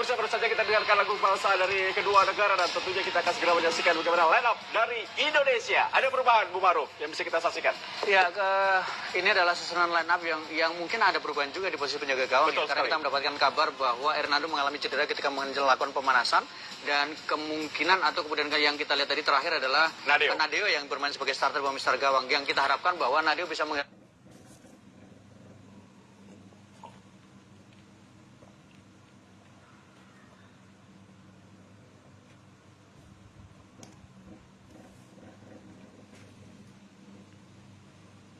pemirsa, baru saja kita dengarkan lagu bangsa dari kedua negara dan tentunya kita akan segera menyaksikan bagaimana line up dari Indonesia. Ada perubahan, Bu Maruf, yang bisa kita saksikan? Ya, ini adalah susunan line up yang mungkin ada perubahan juga di posisi penjaga gawang. Karena kita mendapatkan kabar bahwa Hernando mengalami cedera ketika melakukan pemanasan dan kemungkinan atau kemudian yang kita lihat tadi terakhir adalah Nadeo yang bermain sebagai starter pemistar gawang. Yang kita harapkan bahwa Nadeo bisa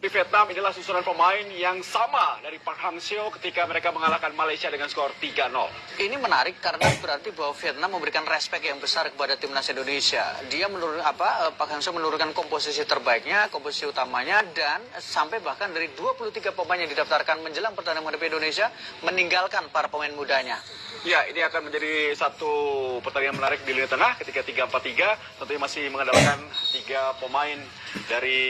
Di Vietnam inilah susunan pemain yang sama dari Park Hang-seo ketika mereka mengalahkan Malaysia dengan skor 3-0. Ini menarik karena berarti bahwa Vietnam memberikan respek yang besar kepada timnas Indonesia. Dia Park Hang-seo menurunkan komposisi terbaiknya, komposisi utamanya, dan sampai bahkan dari 23 pemain yang didaftarkan menjelang pertandingan menghadapi Indonesia meninggalkan para pemain mudanya. Ya, ini akan menjadi satu pertandingan menarik di lini tengah ketika 3-4-3. Tentunya masih mengandalkan 3 pemain dari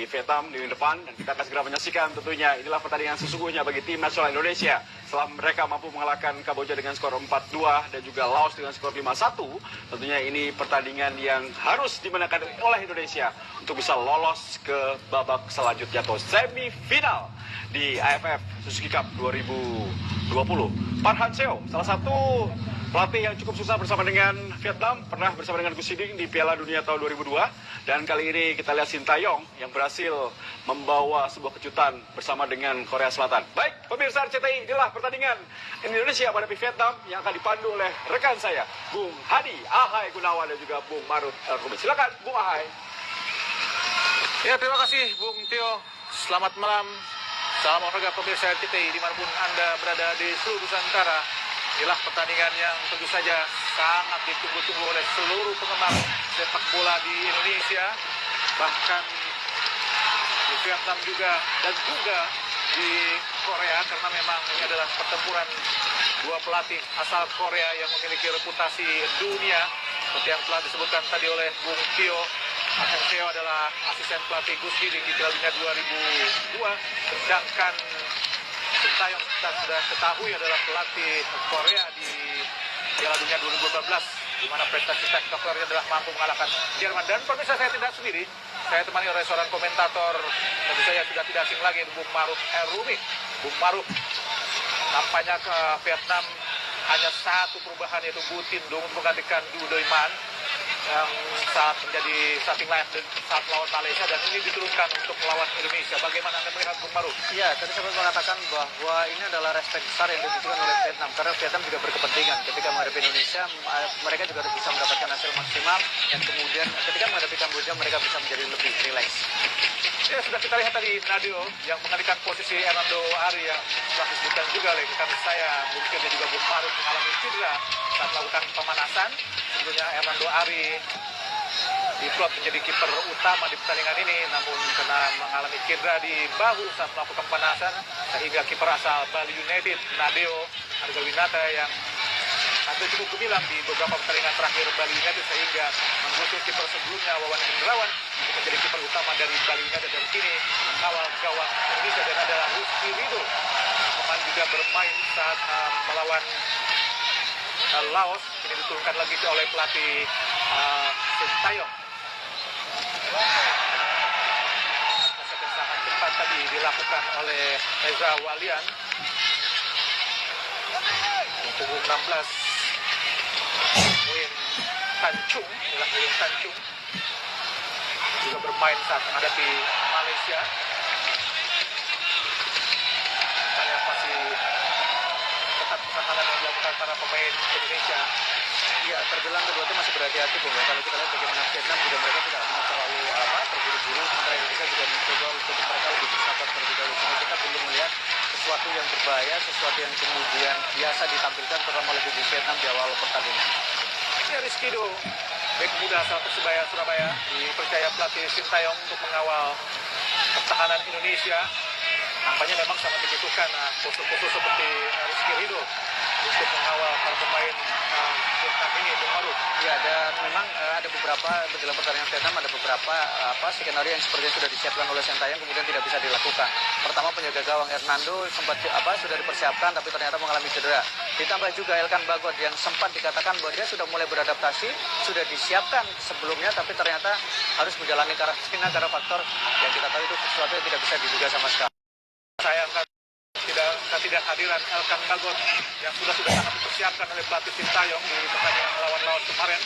Vietnam di lini depan. Dan kita akan segera menyaksikan tentunya inilah pertandingan sesungguhnya bagi tim nasional Indonesia. Setelah mereka mampu mengalahkan Kamboja dengan skor 4-2 dan juga Laos dengan skor 5-1. Tentunya ini pertandingan yang harus dimenangkan oleh Indonesia untuk bisa lolos ke babak selanjutnya atau semifinal di AFF Suzuki Cup 2020. Park Hang-seo, salah satu pelatih yang cukup susah bersama dengan Vietnam, pernah bersama dengan Gus Hiding di Piala Dunia tahun 2002. Dan kali ini kita lihat Sintayong yang berhasil membawa sebuah kejutan bersama dengan Korea Selatan. Baik, pemirsa RCTI, inilah pertandingan Indonesia menghadapi Vietnam yang akan dipandu oleh rekan saya, Bung Hadi Ahai Gunawan dan juga Bung Maruf Erhumi. Silakan, Bung Ahai. Ya, terima kasih Bung Tio. Selamat malam. Salam olahraga pemirsa RCTI dimanapun Anda berada di seluruh Nusantara. Inilah pertandingan yang tentu saja sangat ditunggu-tunggu oleh seluruh penggemar sepak bola di Indonesia, bahkan di Vietnam juga dan juga di Korea, karena memang ini adalah pertempuran dua pelatih asal Korea yang memiliki reputasi dunia seperti yang telah disebutkan tadi oleh Bung Tio. Park Hang-seo adalah asisten pelatih Gus Hiding di Piala Dunia 2002, sedangkan Sintayong kita sudah ketahui adalah pelatih Korea di Piala Dunia 2012, di mana prestasi spektakulernya adalah mampu mengalahkan Jerman. Dan pemirsa, saya tidak sendiri, saya temani oleh seorang komentator, tentu saja sudah tidak asing lagi, Bung Maruf Erhumi. Bung Maruf, nampaknya ke Vietnam hanya satu perubahan, yaitu Bu Tindung untuk menggantikan Du Doi Man yang saat menjadi starting line saat melawan Malaysia, dan ini diturunkan untuk melawan Indonesia. Bagaimana Anda melihat, Bung Maruf? Ya, tadi saya mengatakan bahwa ini adalah respek besar yang dibutuhkan oleh Vietnam, karena Vietnam juga berkepentingan ketika menghadapi Indonesia. Mereka juga harus bisa mendapatkan hasil maksimal, dan kemudian ketika menghadapi Kamboja mereka bisa menjadi lebih rileks. Ya, sudah kita lihat tadi Nadeo yang mengalihkan posisi Hernando Ari yang telah disebutkan juga oleh rekan saya, mungkin dan juga Bung Maruf, mengalami cedera saat melakukan pemanasan. Tentunya Hernando Ari diplot menjadi kiper utama di pertandingan ini, namun kena mengalami cedera di bahu saat melakukan pemanasan, sehingga kiper asal Bali United Nadeo Argawinata yang tampil cukup gemilang di beberapa pertandingan terakhir Bali United, sehingga menggusur kiper sebelumnya Wawan Hendrawan untuk menjadi kiper utama dari Bali United, dan kini mengawal gawang Indonesia dan adalah Rizky Ridho. Pemain juga bermain saat melawan Laos, ini diturunkan lagi oleh pelatih Sintayong. Proses yang sangat cepat tadi dilakukan oleh Reza Walian untuk 16 Win Tanjung, Win Tanjung juga bermain saat menghadapi Malaysia. Saya masih ketat pertahanan yang dilakukan para pemain Indonesia. Ya, terbilang kedua tim masih berhati-hati, Bung. Kalau kita lihat bagaimana Vietnam juga mereka tidak mau terlalu terburu-buru, sementara Indonesia juga mencoba untuk mereka lebih bersabar terlebih dahulu. Sehingga kita belum melihat sesuatu yang berbahaya, sesuatu yang kemudian biasa ditampilkan terutama oleh kubu Vietnam di awal pertandingan. Ini Rizky Ridho, bek muda asal Persebaya Surabaya, dipercaya pelatih Sintayong untuk mengawal pertahanan Indonesia. Nampaknya memang sangat dibutuhkan postur-postur seperti Rizky Ridho untuk mengawal para pemain Vietnam ini, Bung Maruf. Ya, dan memang ada beberapa dalam pertandingan Vietnam ada beberapa skenario yang sepertinya sudah disiapkan oleh Sintayong kemudian tidak bisa dilakukan. Pertama, penjaga gawang Hernando sempat sudah dipersiapkan tapi ternyata mengalami cedera. Ditambah juga Elkan Bagot yang sempat dikatakan bahwa dia sudah mulai beradaptasi, sudah disiapkan sebelumnya tapi ternyata harus menjalani karantina karena faktor yang kita tahu itu sesuatu yang tidak bisa diduga sama sekali. Sayangkan tidak hadiran Elkan Bagot yang sudah sangat dipersiapkan oleh pelatih Sintayong di pertandingan melawan Laos kemarin.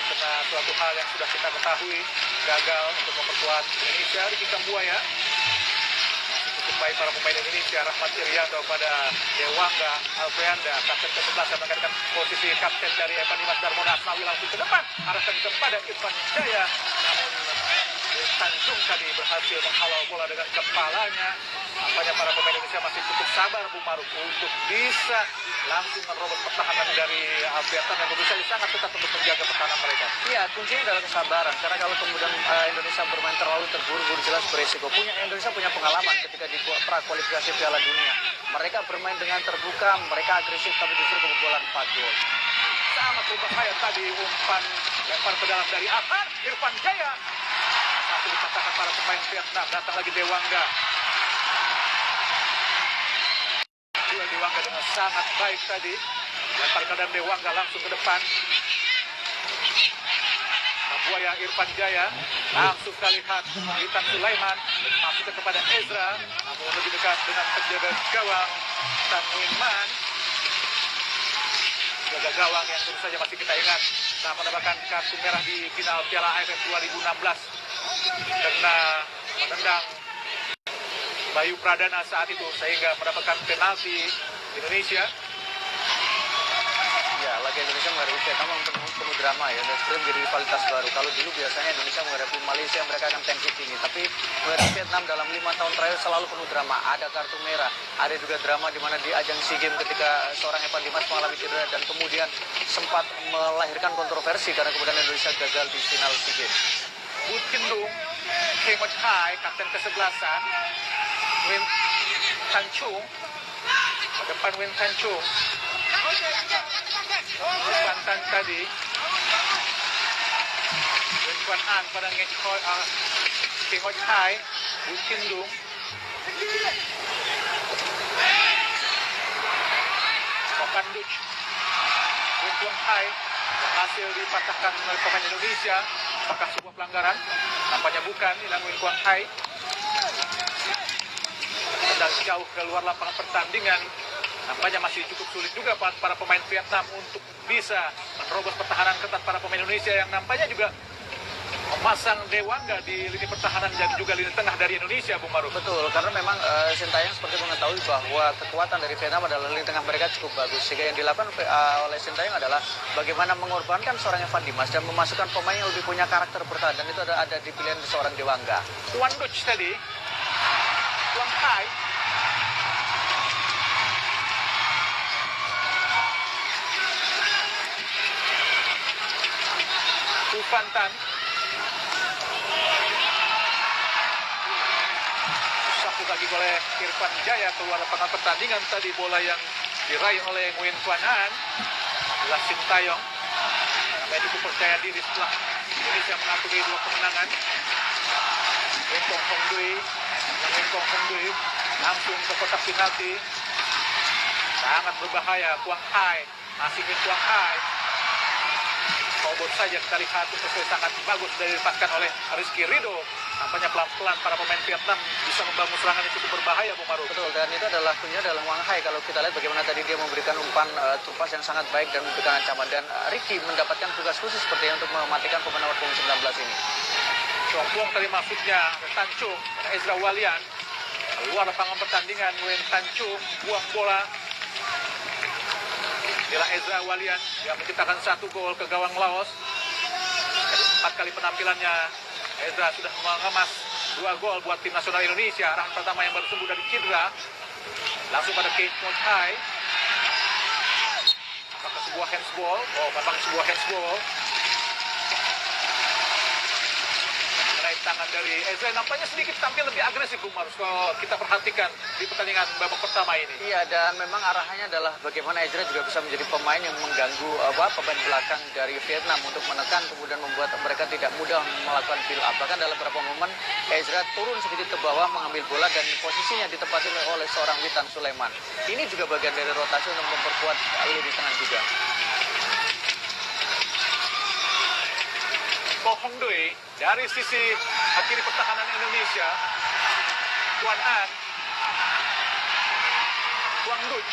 Karena suatu hal yang sudah kita ketahui gagal untuk memperkuat Indonesia. Ricky Kambuaya masih cukup baik para pemain Indonesia. Rahmat Irianto pada Dewangga Alfreanda kapten ke-11 yang menggantikan posisi kapten dari Evan Dimas Darmono Asnawi langsung ke depan arahkan kepada Irfan Jaya, namun Tanjung tadi berhasil menghalau bola dengan kepalanya. Nampaknya para pemain Indonesia masih cukup sabar, Bung Maruf, untuk bisa langsung menerobos pertahanan dari Vietnam yang tentu saja sangat ketat untuk menjaga pertahanan mereka. Iya, kuncinya adalah kesabaran. Karena kalau kemudian Indonesia bermain terlalu terburu-buru jelas beresiko. Indonesia punya pengalaman ketika di prakualifikasi Piala Dunia. Mereka bermain dengan terbuka, mereka agresif tapi justru kebobolan 4 gol. Sangat berbahaya tadi umpan lempar ke dalam dari Ahar, Irfan Jaya. Satu dipatahkan para pemain Vietnam, datang lagi Dewangga. Dewangga dengan sangat baik tadi. Lempar ke dalam Dewangga langsung ke depan. Kambuaya Irfan Jaya langsung lihat Witan Sulaiman masuk kepada Ezra, namun lebih dekat dengan penjaga gawang Tan Winman. Penjaga gawang yang tentu saja masih kita ingat mendapatkan kartu merah di final Piala AFF 2016 karena menendang Bayu Pradana saat itu sehingga mendapatkan penalti Indonesia. Ya, laga Indonesia menghadapi Vietnam penuh drama ya, dan sebenarnya menjadi rivalitas baru. Kalau dulu biasanya Indonesia menghadapi Malaysia mereka akan tensi tinggi, tapi menghadapi Vietnam dalam 5 tahun terakhir selalu penuh drama. Ada kartu merah, ada juga drama di mana di ajang SEA Games ketika seorang Evan Dimas mengalami cedera dan kemudian sempat melahirkan kontroversi karena kemudian Indonesia gagal di final SEA Games. Booth Kindung, Kemot Hai, kapten ke-11an, Win Tan Chung, ke depan Win Tan Chung. Pantan tadi Win Kuan An pada Kemot Hai, Booth Kindung. Kokan Duch, Win Kuan Hai berhasil dipatahkan oleh pemain Indonesia. Apakah sebuah pelanggaran? Nampaknya bukan. Ini Win Kuan Hai sedang jauh keluar lapangan pertandingan. Nampaknya masih cukup sulit juga para pemain Vietnam untuk bisa menerobos pertahanan ketat para pemain Indonesia yang nampaknya juga memasang Dewangga di lini pertahanan dan juga lini tengah dari Indonesia, Bung Maruf. Betul, karena memang Sintayong seperti mengetahui bahwa kekuatan dari Vietnam adalah lini tengah mereka cukup bagus. Sehingga yang dilakukan oleh Sintayong adalah bagaimana mengorbankan seorang Evan Dimas dan memasukkan pemain yang lebih punya karakter bertahan. Dan itu ada di pilihan seorang Dewangga. Wan Duch tadi, Kuang Hai. Ufantan. Sapu kaki oleh Irfan Jaya keluar lapangan pertandingan. Tadi bola yang diraih oleh Nguyen Tuan An adalah Sintayong. Dia cukup percaya diri setelah Indonesia mengantongi 2 kemenangan. Win Kong Hong Dui langsung ke kotak penalti. Sangat berbahaya. Kuang Hai, masih Win Kuang Hai. Kobot saja kita lihat itu sangat bagus dari dipaskan oleh Rizky Ridho. Nampaknya pelan-pelan para pemain Vietnam bisa membangun serangan yang cukup berbahaya, Bung Maruf. Betul, dan itu adalah kuncinya adalah Wang Hai. Kalau kita lihat bagaimana tadi dia memberikan umpan tupas yang sangat baik dan memberikan ancaman. Dan Ricky mendapatkan tugas khusus seperti untuk mematikan pemain nomor 19 ini. Congklong tadi masuknya Tan Chung, Ezra Walian. Keluar lapangan pertandingan, Wen Tan Chung buang bola. Inilah Ezra Walian yang menciptakan 1 gol ke gawang Laos. 4 kali penampilannya, Ezra sudah mengemas 2 gol buat tim nasional Indonesia. Arahan pertama yang baru sembuh dari cedera. Langsung pada Kate Mont Hai. Apakah sebuah handsball? Oh, memang sebuah handsball. Mengenai serangan dari Ezra nampaknya sedikit tampil lebih agresif, Bung Marus, kalau kita perhatikan di pertandingan babak pertama ini. Iya, dan memang arahannya adalah bagaimana Ezra juga bisa menjadi pemain yang mengganggu pemain belakang dari Vietnam untuk menekan kemudian membuat mereka tidak mudah melakukan build up. Bahkan dalam beberapa momen Ezra turun sedikit ke bawah mengambil bola dan posisinya ditempati oleh seorang Witan Sulaiman. Ini juga bagian dari rotasi untuk memperkuat lini tengah juga. Ko Hong Dui dari sisi kiri pertahanan Indonesia, Tuan An, Tuang Duc,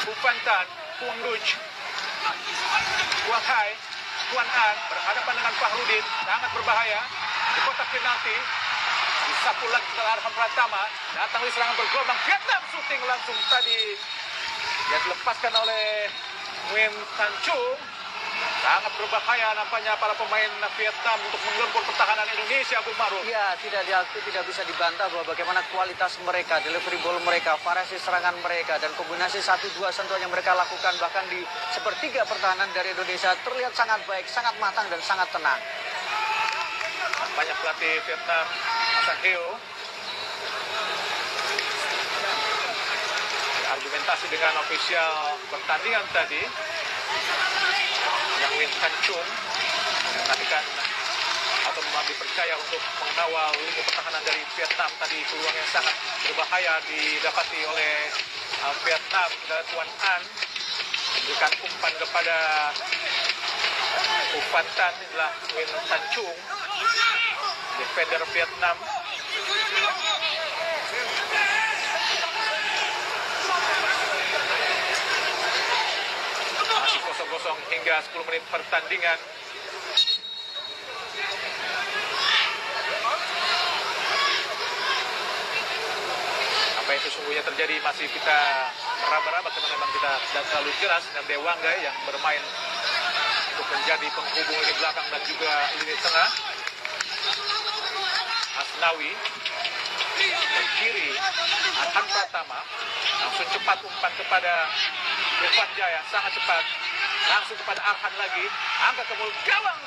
Bupan Tan, Tuang Duc, Tuang Hai, Tuan An berhadapan dengan Fahrudin, sangat berbahaya di kotak penalti. Disapu lagi ke Arham Pratama, datang di serangan bergelombang, Vietnam shooting langsung tadi yang dilepaskan oleh Nguyen Tan Chung. Sangat berbahaya nampaknya para pemain Vietnam untuk menggempur pertahanan Indonesia, Bung Maruf. Iya, tidak bisa dibantah bahwa bagaimana kualitas mereka, delivery ball mereka, variasi serangan mereka, dan kombinasi 1-2 sentuhan yang mereka lakukan bahkan di sepertiga pertahanan dari Indonesia terlihat sangat baik, sangat matang dan sangat tenang. Banyak pelatih Vietnam, Sang Heo, argumentasi dengan ofisial pertandingan tadi. Yang Nguyen Tan Chung menarikkan atau dipercaya untuk mengawal lini pertahanan dari Vietnam. Tadi peluang yang sangat berbahaya didapati oleh Vietnam. Tuan An memberikan umpan kepada Bupan Tan, inilah Nguyen Tan Chung, defender Vietnam. Masih kosong-kosong hingga 10 menit pertandingan. Apa yang sesungguhnya terjadi masih kita meraba-raba karena memang kita tidak terlalu jelas. Dan Dewangga yang bermain untuk menjadi penghubung lini belakang dan juga lini tengah. Asnawi ke kiri, Arhan Pratama langsung cepat umpan kepada Irfan Jaya, sangat cepat langsung kepada Arhan lagi, angkat ke mulut gawang,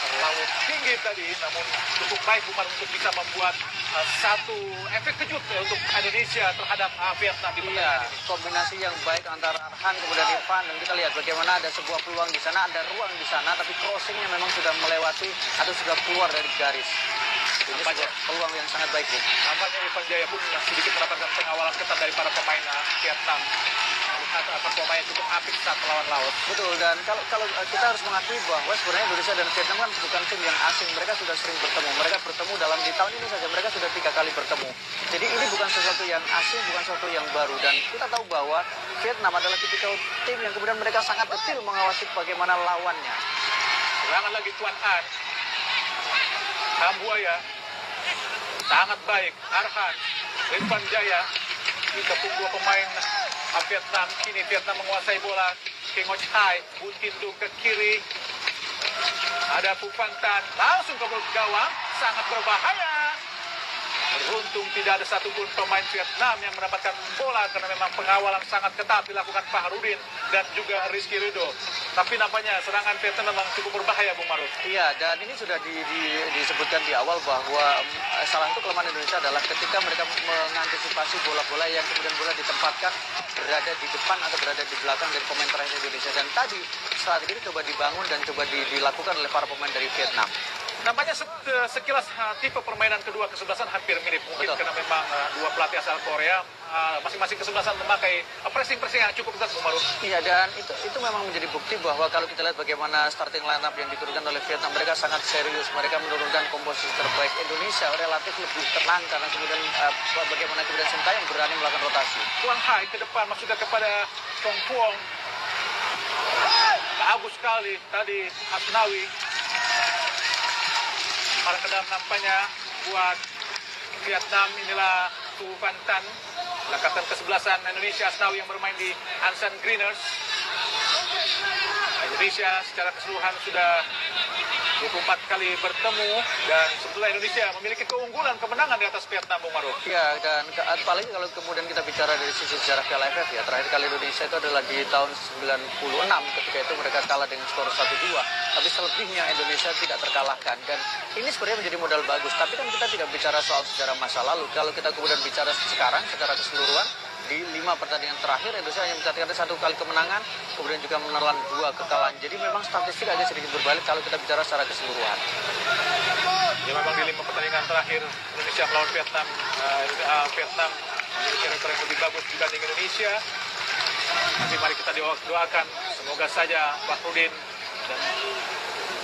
terlalu tinggi tadi, namun cukup baik Umar untuk bisa membuat satu efek kejut untuk Indonesia terhadap Vietnam di pertandingan ini. Kombinasi yang baik antara Arhan kemudian Irfan, dan kita lihat bagaimana ada sebuah peluang di sana, ada ruang di sana, tapi crossingnya memang sudah melewati atau sudah keluar dari garis. Ini sebuah peluang yang sangat baik, Bu. Nampaknya Irfan Jaya pun sedikit mendapatkan pengawalan ketat dari para pemain Vietnam. Pemain cukup apik saat melawan Laos. Betul, dan kalau kita harus mengakui bahwa sebenarnya Indonesia dan Vietnam kan bukan tim yang asing. Mereka sudah sering bertemu. Mereka bertemu di tahun ini saja mereka sudah 3 kali bertemu. Jadi ini bukan sesuatu yang asing, bukan sesuatu yang baru. Dan kita tahu bahwa Vietnam adalah tipikal tim yang kemudian mereka sangat detail mengawasi bagaimana lawannya. Serangan lagi Tuan An, Kambuaya, sangat baik. Arhan, Irfan Jaya, dikepung 2 pemain Vietnam. Kini Vietnam menguasai bola. King Ho Chai, Bun Tin-Dung ke kiri. Ada Phu Van Tan, langsung ke mulut gawang, sangat berbahaya. Beruntung tidak ada satupun pemain Vietnam yang mendapatkan bola karena memang pengawalan sangat ketat dilakukan Fahrudin dan juga Rizky Ridho. Tapi nampaknya serangan Vietnam memang cukup berbahaya, Bung Maruf. Iya, dan ini sudah disebutkan di awal bahwa salah satu kelemahan Indonesia adalah ketika mereka mengantisipasi bola-bola yang kemudian bola ditempatkan berada di depan atau berada di belakang dari pemain terakhir Indonesia. Dan tadi strategi ini coba dibangun dan coba dilakukan oleh para pemain dari Vietnam. Nampaknya sekilas tipe permainan kedua kesebelasan hampir mirip. Mungkin Betul. karena memang dua pelatih asal Korea masing-masing kesebelasan memakai pressing-pressing yang cukup ketat, Bung Maruf. Iya, dan itu memang menjadi bukti bahwa kalau kita lihat bagaimana starting lineup yang diturunkan oleh Vietnam, mereka sangat serius. Mereka menurunkan komposisi terbaik. Indonesia relatif lebih tenang karena kemudian bagaimana kemudian Sintayong berani melakukan rotasi. Tuan Hai ke depan maksudnya kepada Chong Puong. Bagus sekali tadi Asnawi. Para kedam nampaknya buat Vietnam. Inilah Phu Van Tan, kapten kesebelasan Indonesia, Asnawi yang bermain di Ansan Greeners. Indonesia secara keseluruhan sudah 24 kali bertemu dan sebetulnya Indonesia memiliki keunggulan kemenangan di atas Vietnam, Bung Maruf. Ya, dan apalagi kalau kemudian kita bicara dari sisi sejarah Piala AFF ya, terakhir kali Indonesia itu adalah di tahun 96 ketika itu mereka kalah dengan skor 1-2. Tapi selebihnya Indonesia tidak terkalahkan dan ini sebenarnya menjadi modal bagus. Tapi kan kita tidak bicara soal sejarah masa lalu. Kalau kita kemudian bicara sekarang secara keseluruhan, di 5 pertandingan terakhir Indonesia hanya mencatatkan 1 kali kemenangan, kemudian juga menelan 2 kekalahan. Jadi memang statistik agak sedikit berbalik kalau kita bicara secara keseluruhan. Ya memang di 5 pertandingan terakhir Indonesia melawan Vietnam, Vietnam memiliki rekor yang lebih bagus dibanding Indonesia. Tapi mari kita doakan semoga saja Bahrudin dan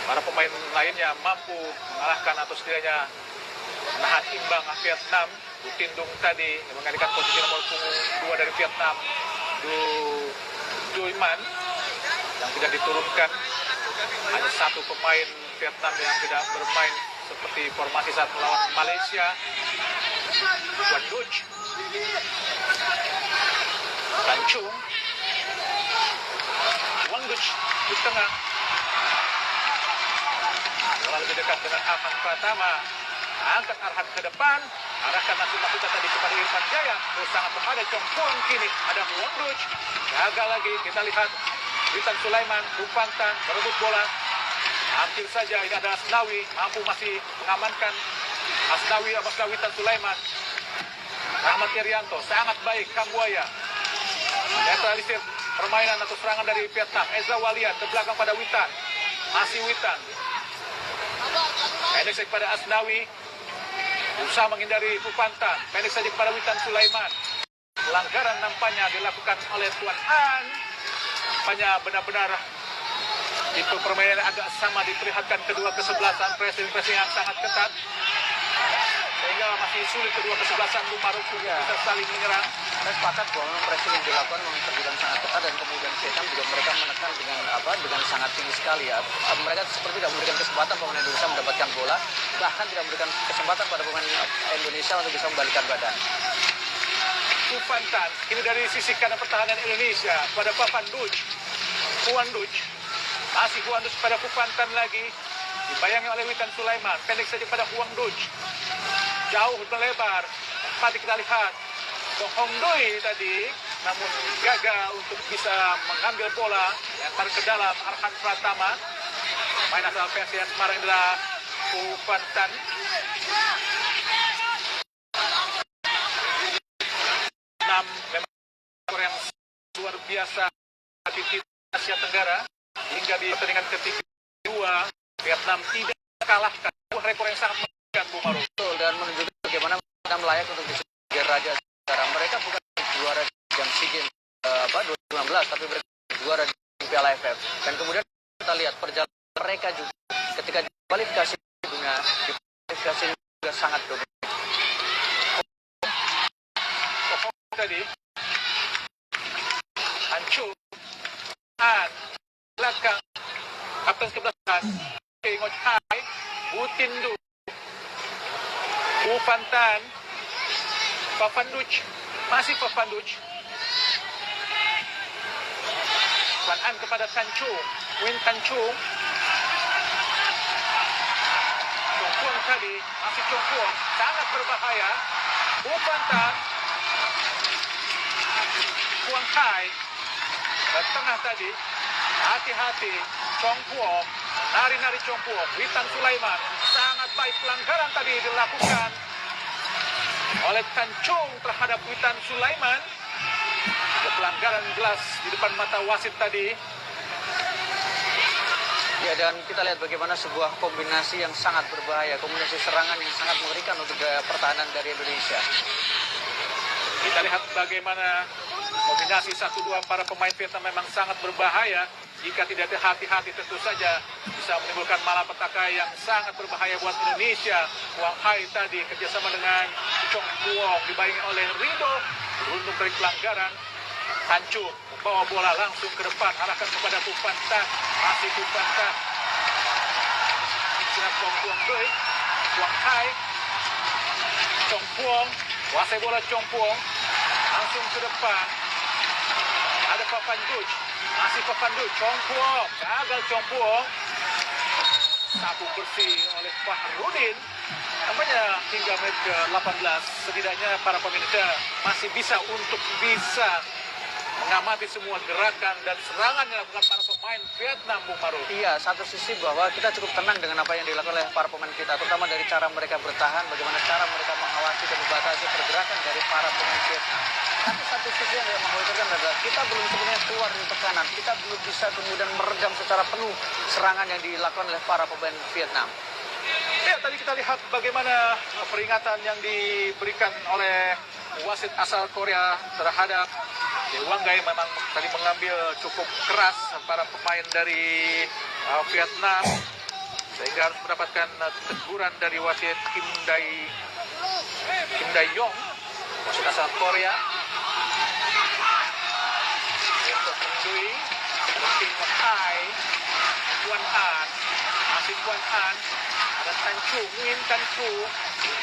para pemain lainnya mampu mengalahkan atau setidaknya menahan imbang Vietnam. Du Tindung tadi yang menggantikan posisi nomor 2 dari Vietnam, Du Iman yang tidak diturunkan. Hanya 1 pemain Vietnam yang tidak bermain seperti formasi saat melawan Malaysia. Wan Duc, Tan Chung, Wang Duc di tengah. Bola lebih dekat dengan Arhan Pratama. Angkat Arhan ke depan. Arahkan langsung tadi kepada Irfan Jaya. Terus sangat berada Chong Puang kini. Ada Wang Duc. Gagal lagi. Kita lihat Witan Sulaiman, Rupantan, berebut bola. Hampir saja ini ada Asnawi. Mampu masih mengamankan Asnawi Witan Sulaiman. Rahmat Irianto. Sangat baik Kambuaya. Netralisir permainan atau serangan dari Vietnam. Eza Walian ke belakang pada Witan. Masih Witan. Pendek saja kepada Asnawi. Berusaha menghindari Pupantan. Pendek saja kepada Witan Sulaiman. Pelanggaran nampaknya dilakukan oleh Tuan An. Nampaknya benar-benar itu permainan agak sama, diperlihatkan kedua kesebelasan pressing yang sangat ketat. Sehingga masih sulit kedua kesebelasan Bung Maruf bisa saling menyerang. Saya sepakat bahwa memang pressing yang dilakukan memang terbilang sangat ketat dan kemudian Vietnam juga mereka menekan dengan sangat tinggi sekali ya. Mereka seperti tidak memberikan kesempatan pemain Indonesia mendapatkan bola, bahkan tidak memberikan kesempatan pada pemain Indonesia untuk bisa membalikkan badan. Pupantan ini dari sisi kanan pertahanan Indonesia pada Papan Duc, Huan Duc. Masih Huan Duc pada Pupantan lagi. Dibayangi oleh Witan Sulaiman. Pendek saja pada Huang Duc. Jauh melebar. Tadi kita lihat Song Hong Doi tadi, namun gagal untuk bisa mengambil bola. Lempar ke dalam Arhan Pratama. Main asal PSIS Semarang adalah Pupantan. Lempar yang luar biasa di Asia Tenggara. Hingga di pertandingan ketiga Vietnam tidak kalahkan. Rekor yang sangat menakjubkan, Bu Maruf. Betul, dan menunjukkan bagaimana Vietnam layak untuk bisa menjadi raja sekarang. Mereka bukan juara yang SEA Games 2016, tapi mereka juara di Piala AFF. Dan kemudian kita lihat perjalanan mereka juga ketika di kualifikasi dunia, di kualifikasi juga sangat dominan. Tadi Hancu An belakang kapten 11 Ngoj Hai Butindu Pupantan Papanduc masih Papanduc Wan An kepada Tanchung Win Tanchung Chongpuang tadi masih Chongpuang sangat berbahaya Pupantan Huang Hai ke tengah tadi, hati-hati Chongpuang, nari-nari Chongpuang, Witan Sulaiman, sangat baik pelanggaran tadi dilakukan oleh Tanchung terhadap Witan Sulaiman. Pelanggaran jelas di depan mata wasit tadi. Ya, dan kita lihat bagaimana sebuah kombinasi yang sangat berbahaya, kombinasi serangan yang sangat mengerikan untuk gaya pertahanan dari Indonesia. Kita lihat bagaimana kombinasi 1-2 para pemain Vietnam memang sangat berbahaya. Jika tidak hati-hati tentu saja bisa menimbulkan malapetaka yang sangat berbahaya buat Indonesia. Huang Hai tadi kerjasama dengan Chong Puong dibayangi oleh Rido. Beruntung dari pelanggaran. Hancu membawa bola langsung ke depan. Arahkan kepada Pupantan. Masih Pupantan. Sinar Chong Puong Doi. Huang Hai. Chong Puong. Kuasai bola Chong Puong. Langsung ke depan. Ada Papan Duc. Masih Papan Duc. Chong Puong. Gagal Chong Puong. sapu bersih oleh Fahrudin. Nampaknya hingga menit ke-18 setidaknya para pemirsa masih bisa mengamati semua gerakan dan serangan yang dilakukan para pemain Vietnam, Bung Maruf. Iya, satu sisi bahwa kita cukup tenang dengan apa yang dilakukan oleh para pemain kita, terutama dari cara mereka bertahan, bagaimana cara mereka mengawasi dan membatasi pergerakan dari para pemain Vietnam. Tapi satu sisi yang mengkhawatirkan adalah kita belum sebenarnya keluar dari tekanan, kita belum bisa kemudian meredam secara penuh serangan yang dilakukan oleh para pemain Vietnam. Ya, tadi kita lihat bagaimana peringatan yang diberikan oleh wasit asal Korea terhadap Wang Gai memang tadi mengambil cukup keras para pemain dari Vietnam sehingga harus mendapatkan teguran dari wasit Kim Dae-yong, wasit asal Korea. Untuk Dui, Kim Hai, Tuan An, masih Tuan An, ada Tan Chu, Nguyen Tan Chu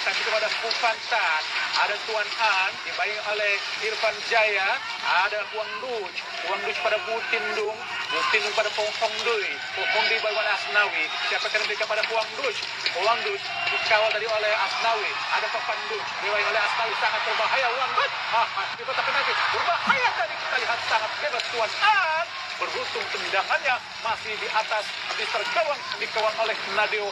kepada Phu Phan Tan, ada Tuan An dibayangi oleh Irfan Jaya, ada Huang Duch pada Bu Tindung pada Pong Hong Dui bawa Asnawi, siapa yang diberikan pada Huang Duch dikawal tadi oleh Asnawi, ada Papan Duch dibayangi oleh Asnawi, sangat berbahaya Huang Duch, di kotak penalti berbahaya tadi, kita lihat sangat bebas Tuan An, beruntung tendangannya masih di atas Mr. Gawang, dikawal oleh Nadeo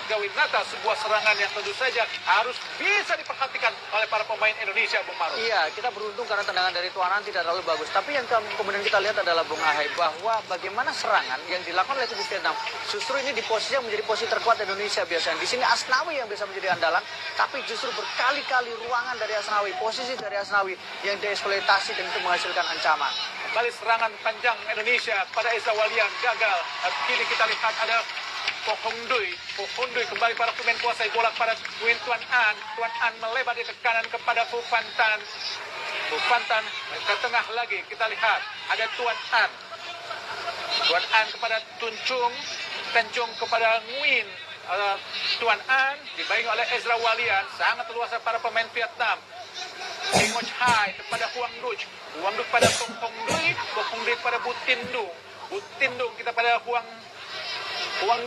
Gawinata, sebuah serangan yang tentu saja harus bisa diperhatikan oleh para pemain Indonesia, Bung Maruf. Iya, kita beruntung karena tendangan dari Tuan An tidak terlalu bagus. Tapi yang kemudian kita lihat adalah Bung Ahai, bahwa bagaimana serangan yang dilakukan oleh tubuh Vietnam, justru ini di posisi yang menjadi posisi terkuat Indonesia biasanya. Di sini Asnawi yang bisa menjadi andalan, tapi justru berkali-kali ruangan dari Asnawi, posisi dari Asnawi yang dieksploitasi dan itu menghasilkan ancaman. Kembali serangan panjang Indonesia pada Eza Walian gagal. Kini kita lihat ada Po Hong Dui kembali para pemain kuasai bola pada Nguyen Tuan An. Tuan An melebar di kanan kepada Phu Phan Tan. Phu Phan Tan ke tengah lagi. Kita lihat ada Tuan An kepada Tan Chung kepada Nguyen. Tuan An dibayangi oleh Ezra Walian, sangat luas para pemain Vietnam. Kim Hai kepada Huang Duch pada Po Hong Dui pada Bu Tindung kita pada Huang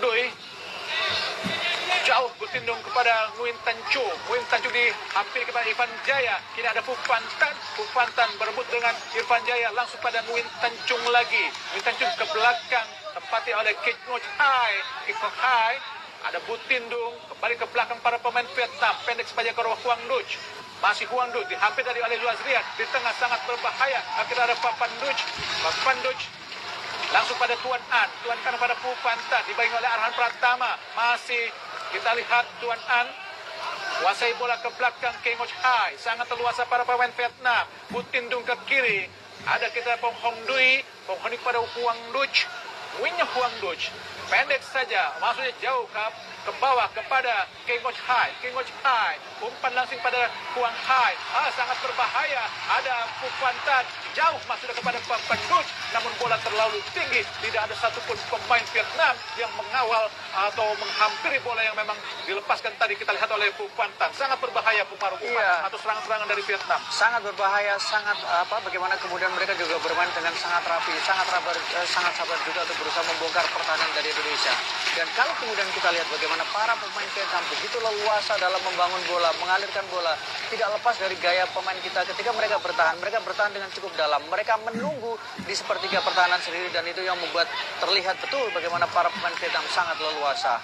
Dui, jauh Bu Tindung kepada Nguyen Tan Chu dihampiri kepada Irfan Jaya, kini ada Phu Phan Tan berebut dengan Irfan Jaya, langsung pada Nguyen Tan Chung lagi, Nguyen Tan Chung ke belakang, tempati oleh Kim Hai, ada Bu Tindung, kembali ke belakang para pemain Vietnam, pendek sepanjang ke arah Huang Duch. Masih Huang Duch, dihampiri tadi oleh Luazrian, di tengah sangat berbahaya, akhirnya ada Papan Duch, langsung pada Tuan An pada Phu Phan Tan, dibayangi oleh Arhan Pratama, masih kita lihat Tuan An, kuasai bola ke belakang Kim Hai, sangat terluasa para pemain Vietnam, Bu Tindung ke kiri, ada kita Po Hong Dui pada Huang Duch, Huang Duch, pendek saja, maksudnya jauh ke bawah kepada Kim Hai, umpan langsung pada Huang Hai, sangat berbahaya, ada Phu Phan Tan, jauh masuk kepada Papan Duch, namun bola terlalu tinggi, tidak ada satupun pemain Vietnam yang mengawal atau menghampiri bola yang memang dilepaskan tadi, kita lihat oleh Phu Phan Tan, sangat berbahaya Bung Maruf, atau serangan-serangan dari Vietnam. Sangat berbahaya, bagaimana kemudian mereka juga bermain dengan sangat rapi, sangat sabar juga untuk berusaha membongkar pertahanan dari Indonesia. Dan kalau kemudian kita lihat bagaimana para pemain Vietnam begitu leluasa dalam membangun bola, mengalirkan bola, tidak lepas dari gaya pemain kita ketika mereka bertahan dengan cukup dalam. Mereka menunggu di sepertiga pertahanan sendiri dan itu yang membuat terlihat betul bagaimana para pemain Vietnam sangat leluasa.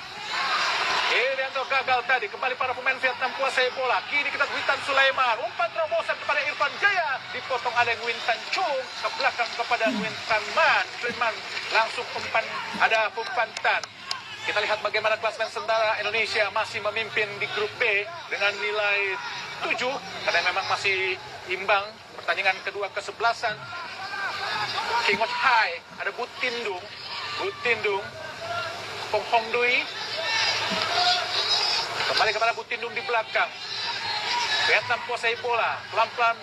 Irianto gagal tadi, kembali para pemain Vietnam kuasai bola. Kini kita Witan Sulaiman, umpan terobosan kepada Irfan Jaya, dipotong oleh Nguyen Tan Chung, ke belakang kepada Nguyen Tan Man, langsung umpan ada Phu Phan Tan. Kita lihat bagaimana klasemen sementara Indonesia masih memimpin di grup B dengan nilai 7, karena memang masih imbang pertandingan kedua ke-11. Kim Hai, ada Bu Tindung, Pong Hong Dui, kembali kepada Bu Tindung di belakang. Vietnam kuasai bola, pelan-pelan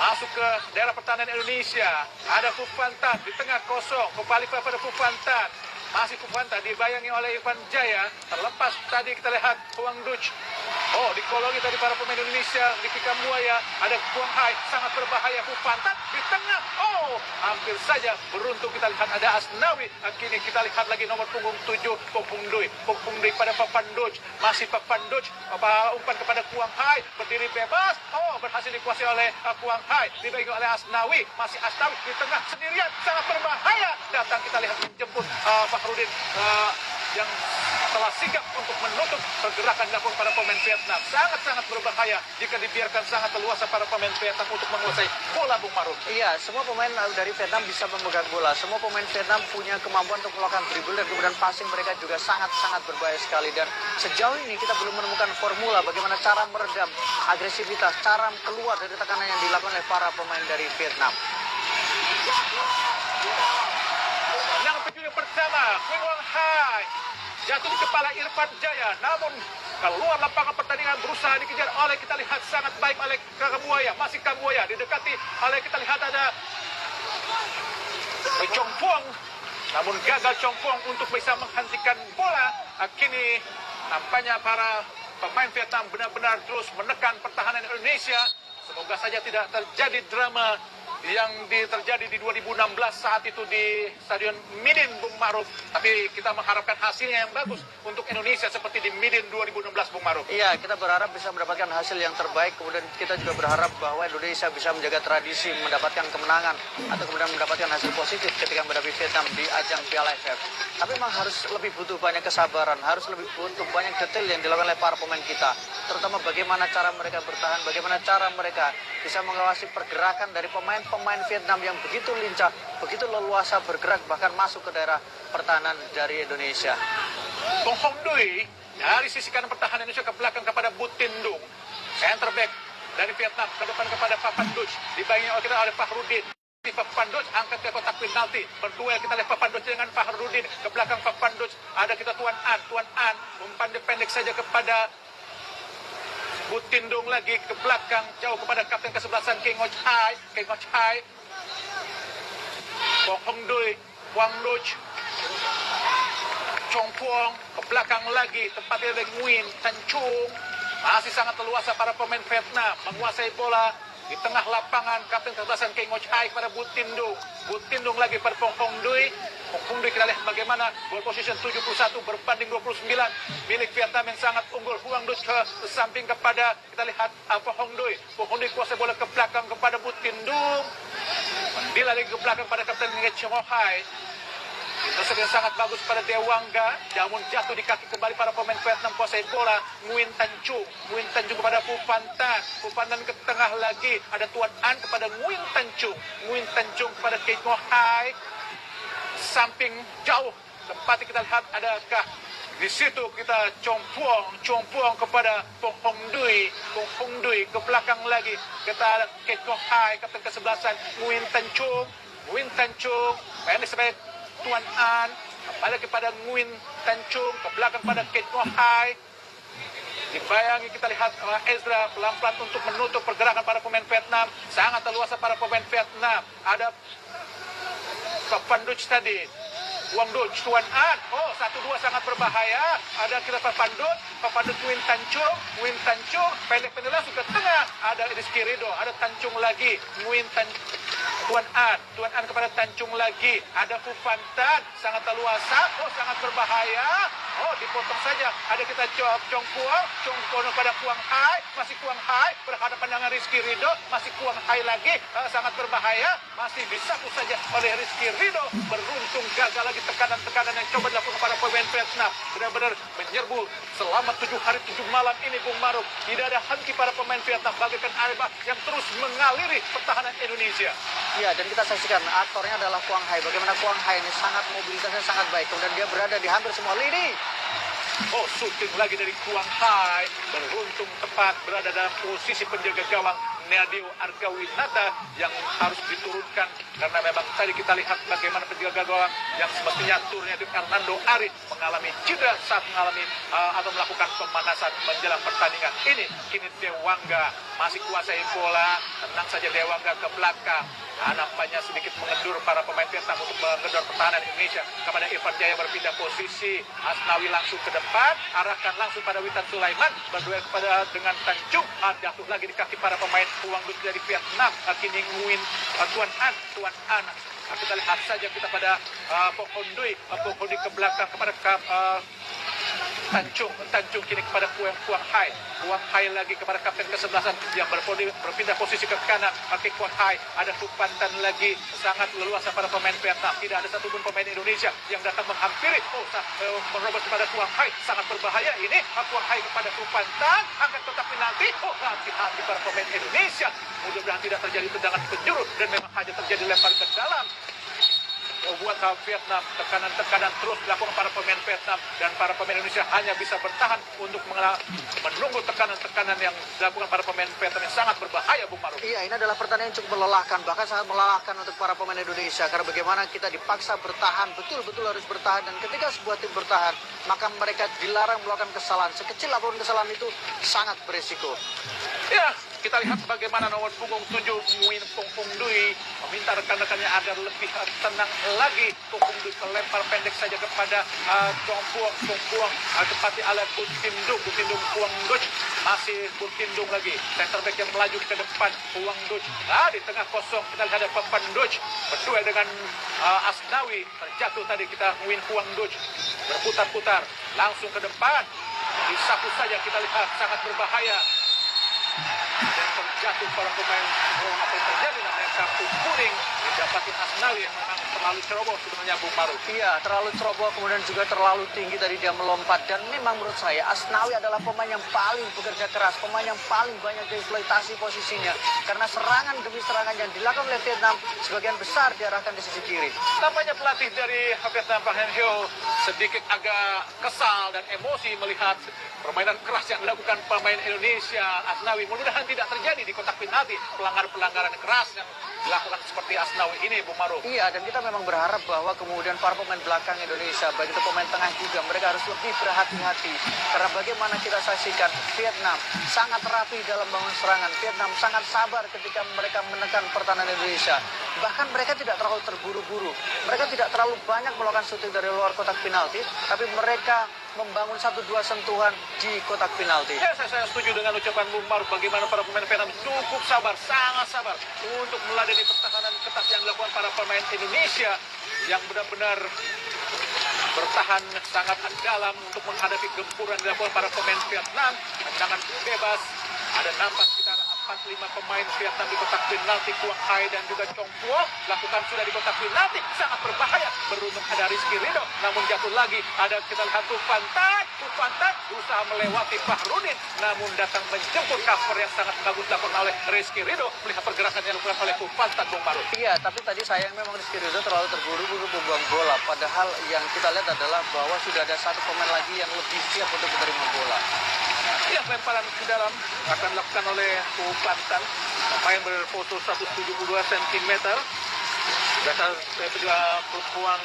masuk ke daerah pertahanan Indonesia. Ada Phu Phan Tan di tengah kosong, kembali kepada Phu Phan Tan. Masih Phu Phan Tan dibayangi oleh Irfan Jaya, terlepas tadi kita lihat Huang Duch. Dikolongi tadi para pemain Indonesia di Pikamuaya, ada Huang Hai, sangat berbahaya Phu Phan Tan di tengah. Hampir saja beruntung kita lihat ada Asnawi. Kini kita lihat lagi nomor punggung 7 Pong Hong masih Papanduch, umpan kepada Kuang Hai, berdiri bebas, berhasil dikuasai oleh Kuang Hai, dibagi oleh Asnawi, masih Asnawi di tengah sendirian, sangat berbahaya, datang kita lihat menjemput Fahrudin yang telah sigap untuk menutup pergerakan dilakukan para pemain Vietnam. Sangat-sangat berbahaya jika dibiarkan sangat leluasa para pemain Vietnam untuk menguasai bola, Bung Maruf. Iya, semua pemain dari Vietnam bisa memegang bola. Semua pemain Vietnam punya kemampuan untuk melakukan dribble dan kemudian passing mereka juga sangat-sangat berbahaya sekali. Dan sejauh ini kita belum menemukan formula bagaimana cara meredam agresivitas, cara keluar dari tekanan yang dilakukan oleh para pemain dari Vietnam. Yang pencuri pertama, Kuang Hai jatuh di kepala Irfan Jaya, namun keluar lapangan pertandingan berusaha dikejar oleh, kita lihat sangat baik oleh Kambuaya, masih Kambuaya didekati oleh, kita lihat ada Chong Puong, namun gagal Chong Puong untuk bisa menghentikan bola. Kini nampaknya para pemain Vietnam benar-benar terus menekan pertahanan Indonesia. Semoga saja tidak terjadi drama yang terjadi di 2016 saat itu di Stadion Midin, Bung Maruf. Tapi kita mengharapkan hasilnya yang bagus untuk Indonesia seperti di Midin 2016, Bung Maruf. Iya, kita berharap bisa mendapatkan hasil yang terbaik. Kemudian kita juga berharap bahwa Indonesia bisa menjaga tradisi, mendapatkan kemenangan atau kemudian mendapatkan hasil positif ketika menghadapi Vietnam di ajang Piala AFF. Tapi memang harus lebih butuh banyak kesabaran, harus lebih butuh banyak detail yang dilakukan oleh para pemain kita. Terutama bagaimana cara mereka bertahan, bagaimana cara mereka bisa mengawasi pergerakan dari pemain Vietnam yang begitu lincah, begitu leluasa bergerak bahkan masuk ke daerah pertahanan dari Indonesia. Bong Hong Dui dari sisi kanan pertahanan Indonesia ke belakang kepada Bu Tindung, center back dari Vietnam ke depan kepada Papanduch, dibayangi oleh kita oleh Fahrudin. Papanduch angkat ke kotak penalti, berduel kita lihat Papanduch dengan Fahrudin, ke belakang Papanduch ada kita Tuan An umpan pendek saja kepada Bu Tindung, lagi ke belakang jauh kepada kapten kesebelasan Keng Ngo Chai, Bong Hong Dui, Quang Duch, Chong Puong, ke belakang lagi tempatnya dari Nguyen Tan Chung. Masih sangat leluasa para pemain Vietnam menguasai bola di tengah lapangan, kapten kesebelasan Keng Ngo Chai kepada Bu Tindung lagi pada Bong Hong Dui. Bong Hong Dui kita lihat bagaimana ball position 71 berbanding 29 milik Vietnam yang sangat unggul. Huang Dus ke samping kepada, kita lihat Bong Hong Dui. Bong Hong Dui kuasai bola ke belakang kepada Bu Tindung. Mendila lagi ke belakang pada kapten Nge Chong Hai. Intercept yang sangat bagus pada Dewangga, namun jatuh di kaki kembali para pemain Vietnam kuasai bola. Nguyen Tan Chung kepada Phu Phan Tan ke tengah lagi, ada Tuan An kepada Nguyen Tan Chung kepada Keng Ngo Hai. Samping jauh tempat kita lihat adakah di situ kita Chong Puong kepada Bong Hong Dui ke belakang lagi kita ada Keng Ngo Hai, kapten kesebelasan Nguyen Tan Chung pendek sebagai Tuan An, kembali kepada Nguyen Tan Chung, ke belakang pada Keng Ngo Hai. Dibayangi kita lihat Ezra pelan-pelan untuk menutup pergerakan para pemain Vietnam. Sangat leluasa para pemain Vietnam. Ada Papanduch tadi, Quang Duch, Tuan An. 1-2 sangat berbahaya. Ada kita Papanduch Nguyen Tan Chung, pendek-pendek langsung ke tengah. Ada Rizky Ridho, ada Tan Chung lagi, Tuan An kepada Tan Chung lagi. Ada Phu Phan Tan, sangat leluasa. Sangat berbahaya. Dipotong saja. Ada kita Chong Puong kepada Kuang Hai. Masih Kuang Hai berhadapan dengan Rizky Ridho. Masih Kuang Hai lagi. Sangat berbahaya. Masih disapu saja oleh Rizky Ridho. Beruntung gagal lagi tekanan-tekanan yang coba dilakukan kepada pemain Vietnam. Benar-benar menyerbu selama 7 hari 7 malam ini, Bung Maruf. Tidak ada henti para pemain Vietnam bagaikan air bah yang terus mengaliri pertahanan Indonesia. Iya, dan kita saksikan aktornya adalah Kuang Hai. Bagaimana Kuang Hai ini sangat mobilitasnya sangat baik. Kemudian dia berada di hampir semua lini. Shooting lagi dari Kuang Hai. Beruntung tepat berada dalam posisi penjaga gawang Nadeo Argawinata yang harus diturunkan karena memang tadi kita lihat bagaimana penjaga gawang yang semestinya turunnya di Hernando Ari mengalami cedera saat mengalami atau melakukan pemanasan menjelang pertandingan ini. Kini Dewangga masih kuasai bola, tenang saja Dewangga ke belakang. Nampaknya sedikit mengendur para pemain Vietnam untuk mengendor pertahanan Indonesia kepada Irfan Jaya berpindah posisi. Asnawi langsung ke depan, arahkan langsung pada Witan Sulaiman, berduel kepada dengan Tan Chung, jatuh lagi di kaki para pemain Huang Dus dari Vietnam. Kini Nguyen Tuan An. Kita lihat saja kita pada Bong Hong Dui ke belakang kepada Tanjung kini kepada Kuang Hai. Kuang Hai lagi kepada kapten ke-11 yang berpindah posisi ke kanan. Pakai Kuang Hai. Ada Fupantan lagi. Sangat leluasa para pemain Vietnam. Tidak ada satupun pemain Indonesia yang datang menghampiri. Menerobos kepada Kuang Hai. Sangat berbahaya ini. Kuang Hai kepada Fupantan. Angkat kotak penalti. Hati-hati para pemain Indonesia. Mudah-mudahan tidak terjadi tendangan penjuru. Dan memang hanya terjadi lempar ke dalam. Membuat Vietnam tekanan terus dilakukan para pemain Vietnam, dan para pemain Indonesia hanya bisa bertahan untuk menunggu tekanan-tekanan yang dilakukan para pemain Vietnam yang sangat berbahaya, Bung Maruf. Iya, ini adalah pertandingan yang cukup melelahkan, bahkan sangat melelahkan untuk para pemain Indonesia, karena bagaimana kita dipaksa bertahan, betul-betul harus bertahan, dan ketika sebuah tim bertahan, maka mereka dilarang melakukan kesalahan. Sekecil apapun kesalahan itu sangat beresiko. Ya, kita lihat bagaimana nomor punggung 7 Nguyen Pung Dui meminta rekan-rekannya agar lebih tenang lagi. Pung Dui lempar pendek saja kepada Chong Puong tepati ala Bun Tindung Puang Duch, masih Bun Tindung lagi, center back yang melaju ke depan. Puang Duch di tengah kosong, kita lihat ada Papan Duch berdua dengan Asnawi. Terjatuh tadi kita Nguyen Puang Duch berputar-putar langsung ke depan, disapu saja, kita lihat sangat berbahaya. Dan terjatuh para pemain. Apa yang terjadi, namanya kartu kuning didapati Asnawi yang memang terlalu ceroboh sebenarnya, Bung Maruf. Iya, terlalu ceroboh, kemudian juga terlalu tinggi tadi dia melompat, dan memang menurut saya Asnawi adalah pemain yang paling bekerja keras, pemain yang paling banyak dieksploitasi posisinya, karena serangan demi serangan yang dilakukan oleh Vietnam sebagian besar diarahkan di sisi kiri. Tampaknya pelatih dari Vietnam, Park Hang Seo, sedikit agak kesal dan emosi melihat permainan keras yang dilakukan pemain Indonesia. Asnawi mudah-mudahan tidak terjadi di kotak penalti pelanggaran keras yang dilakukan seperti Asnawi ini, Bung Maruf. Iya, dan kita memang berharap bahwa kemudian para pemain belakang Indonesia, baik itu pemain tengah juga, mereka harus lebih berhati-hati. Karena bagaimana kita saksikan Vietnam sangat rapi dalam bangun serangan. Vietnam sangat sabar ketika mereka menekan pertahanan Indonesia. Bahkan mereka tidak terlalu terburu-buru. Mereka tidak terlalu banyak melakukan syuting dari luar kotak penalti, tapi mereka membangun 1-2 sentuhan di kotak penalti. Ya, saya setuju dengan ucapan Bung Maruf. Bagaimana para pemain Vietnam cukup sabar, sangat sabar untuk meladeni pertahanan ketat yang dilakukan para pemain Indonesia yang benar-benar bertahan sangat dalam untuk menghadapi gempuran yang dilakukan para pemain Vietnam. Tendangan bebas, ada nampak sekitar 4-5 pemain Vietnam di kotak penalti. Kuang Hai dan juga Chong Puong lakukan sudah di kotak penalti, sangat berbahaya. Beruntung ada Rizky Ridho, namun jatuh lagi. Ada kita lihat Tupantan berusaha melewati Fahrudin, namun datang menjemput cover yang sangat bagus dilakukan oleh Rizky Ridho. Melihat pergerakan yang dilakukan oleh Tupantan, Bung Maruf. Iya, tapi tadi sayang memang Rizky Ridho terlalu terburu-buru membuang bola. Padahal yang kita lihat adalah bahwa sudah ada satu pemain lagi yang lebih siap untuk menerima bola. Ya, lemparan ke dalam akan dilakukan oleh Tupantan, pemain berfoto 172 cm. Dasar juga peluang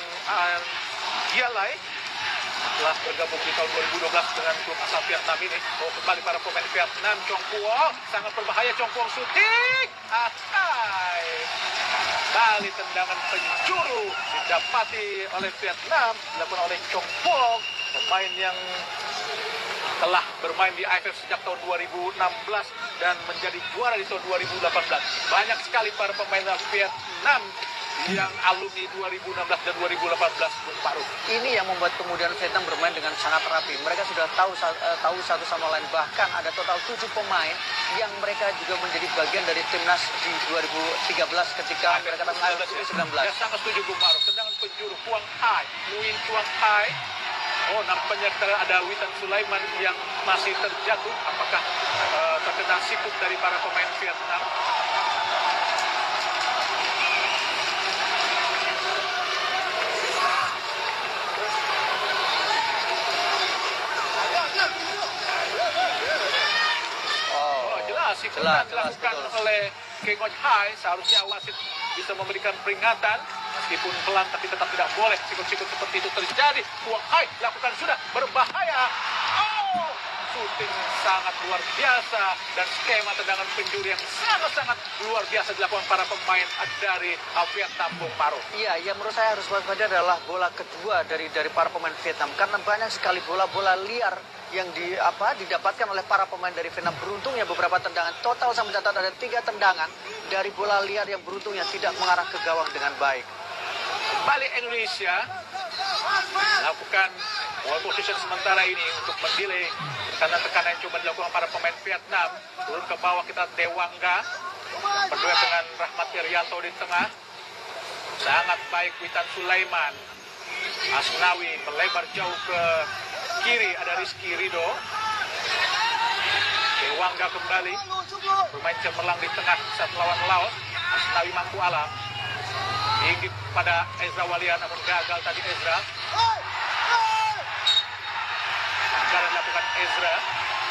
Gialai setelah bergabung di tahun 2012 dengan klub asal Vietnam ini. Kembali para pemain Vietnam. Chong Puong sangat berbahaya. Chong Puong syuting. Kali tendangan penjuru didapati oleh Vietnam, dilakukan oleh Chong Puong, pemain yang telah bermain di AFF sejak tahun 2016 dan menjadi juara di tahun 2018. Banyak sekali para pemain Vietnam yang alumni 2016 dan 2018, Bung Maruf. Ini yang membuat kemudian Vietnam bermain dengan sangat rapi. Mereka sudah tahu satu sama lain. Bahkan ada total 7 pemain yang mereka juga menjadi bagian dari timnas di 2013 ketika mereka datang ke 2019. Ya, sangat setuju, Bung Maruf. Tendangan penjuru Kuang Hai, Nguyen Kuang Hai. Nampaknya ada Witan Sulaiman yang masih terjatuh. Apakah terkena sikut dari para pemain Vietnam? Jelas, sikut dilakukan oleh Keng Oj Hai. Seharusnya wasit bisa memberikan peringatan. Meskipun pelan, tapi tetap tidak boleh sikut-sikut seperti itu terjadi. Kuang Hai lakukan sudah berbahaya. Shooting sangat luar biasa dan skema tendangan penjuru yang sangat-sangat luar biasa dilakukan para pemain dari Vietnam, Bung Maruf. Iya, yang menurut saya harus waspada adalah bola kedua dari para pemain Vietnam, karena banyak sekali bola-bola liar yang didapatkan oleh para pemain dari Vietnam. Beruntungnya beberapa tendangan, total saya mencatat ada 3 tendangan dari bola liar yang beruntungnya tidak mengarah ke gawang dengan baik. Kembali Indonesia melakukan Ball position sementara ini untuk mendelay tekanan-tekanan yang coba dilakukan para pemain Vietnam. Turun ke bawah kita Dewangga berdua dengan Rahmat Irianto di tengah. Sangat baik Witan Sulaiman. Asnawi melebar jauh ke kiri, ada Rizky Ridho. Dewangga kembali bermain cemerlang di tengah saat melawan Laos. Asnawi Mangku Alam ingin pada Ezra Walian, namun gagal tadi Ezra. Pelanggaran dilakukan Ezra.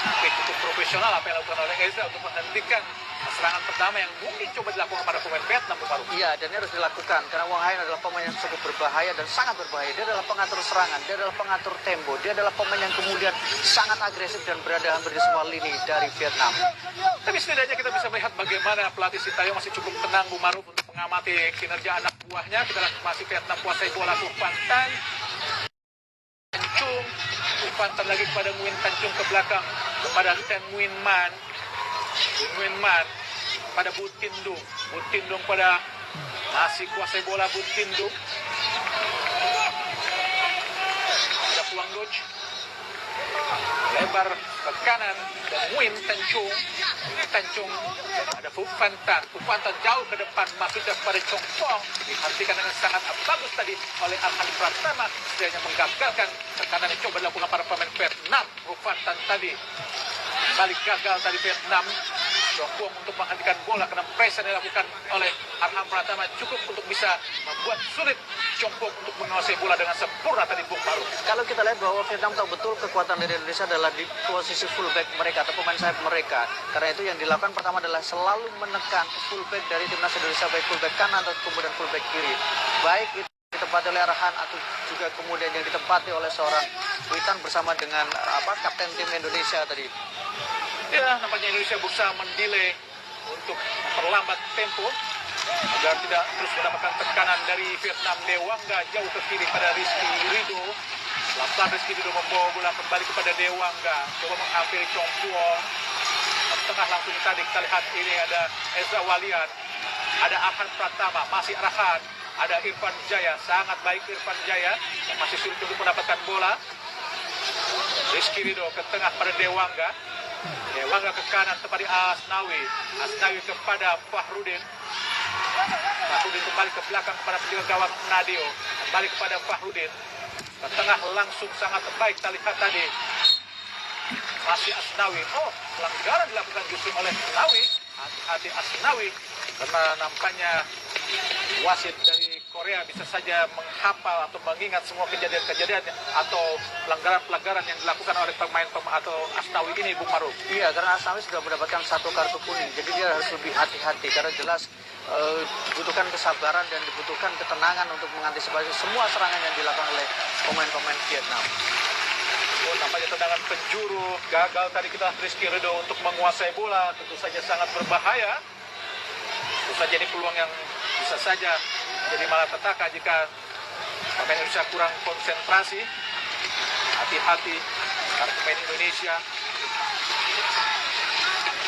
Oke, cukup profesional apa yang dilakukan oleh Ezra untuk menghentikan serangan pertama yang mungkin coba dilakukan pada pemain Vietnam baru. Iya, dan ini harus dilakukan karena Wang Hain adalah pemain yang cukup berbahaya dan sangat berbahaya. Dia adalah pengatur serangan, dia adalah pengatur tempo, dia adalah pemain yang kemudian sangat agresif dan berada hampir di semua lini dari Vietnam. Tapi setidaknya kita bisa melihat bagaimana pelatih Sintayong masih cukup tenang Bu Maruf untuk mengamati kinerja anak buahnya. Kita lihat masih Vietnam kuasai bola Van Tan. Tancung, Van Tan lagi kepada Nguyen Tancung ke belakang kepada Ten Nguyen Man. Nguyen Man pada Butindung. Butindung pada masih kuasai bola Butindung. Ada Puang Duch. Lebar ke kanan dan Nguyen Tancung. Tancung ada Van Tan. Van Tan jauh ke depan masuknya kepada Chong Fong. Dihentikan dengan sangat bagus tadi oleh Arhan Pratama. Setidaknya menggagalkan tekanan yang coba dilakukan para pemain Vietnam. Van Tan tadi balik gagal tadi Vietnam. Jongkong untuk menghentikan bola karena press yang dilakukan oleh Arham Pratama cukup untuk bisa membuat sulit Jongkong untuk menguasai bola dengan sempurna tadi Bung Baru. Kalau kita lihat bahwa Vietnam tahu betul kekuatan dari Indonesia adalah di posisi fullback mereka atau pemain sayap mereka. Karena itu yang dilakukan pertama adalah selalu menekan fullback dari timnas Indonesia, baik fullback kanan atau kemudian fullback kiri. Baik itu ditempati oleh Arhan atau juga kemudian yang ditempati oleh seorang Witan bersama dengan kapten tim Indonesia tadi. Ya, nampaknya Indonesia berusaha mendelay untuk memperlambat tempo agar tidak terus mendapatkan tekanan dari Vietnam. Dewangga jauh ke kiri pada Rizky Ridho. Pelan-pelan Rizky Ridho membawa bola kembali kepada Dewangga. Coba menghampiri Chong Puong. Tengah langsung tadi kita lihat ini ada Ezra Walian. Ada Arhan Pratama, masih Arhan. Ada Irfan Jaya, sangat baik Irfan Jaya. Yang masih sulit untuk mendapatkan bola. Rizky Ridho ke tengah pada Dewangga. Dewangga ke kanan kepada Asnawi. Asnawi kepada Fahrudin. Fahrudin kembali ke belakang kepada penjaga gawang Nadio. Kembali kepada Fahrudin. Ke tengah langsung sangat baik kita lihat tadi. Masih Asnawi. Oh, pelanggaran dilakukan justru oleh Asnawi. Hati-hati Asnawi. Karena nampaknya wasit dari Korea bisa saja menghafal atau mengingat semua kejadian-kejadian atau pelanggaran-pelanggaran yang dilakukan oleh pemain atau Asnawi ini, Bung Maruf. Iya, karena Asnawi sudah mendapatkan 1 kartu kuning, jadi dia harus lebih hati-hati karena jelas dibutuhkan kesabaran dan dibutuhkan ketenangan untuk mengantisipasi semua serangan yang dilakukan oleh pemain-pemain Vietnam. Oh, nampaknya tendangan penjuru gagal tadi kita Rizky Ridho untuk menguasai bola, tentu saja sangat berbahaya. Tentu saja ini peluang yang bisa saja jadi malapetaka jika pemain Indonesia kurang konsentrasi. Hati-hati para pemain Indonesia.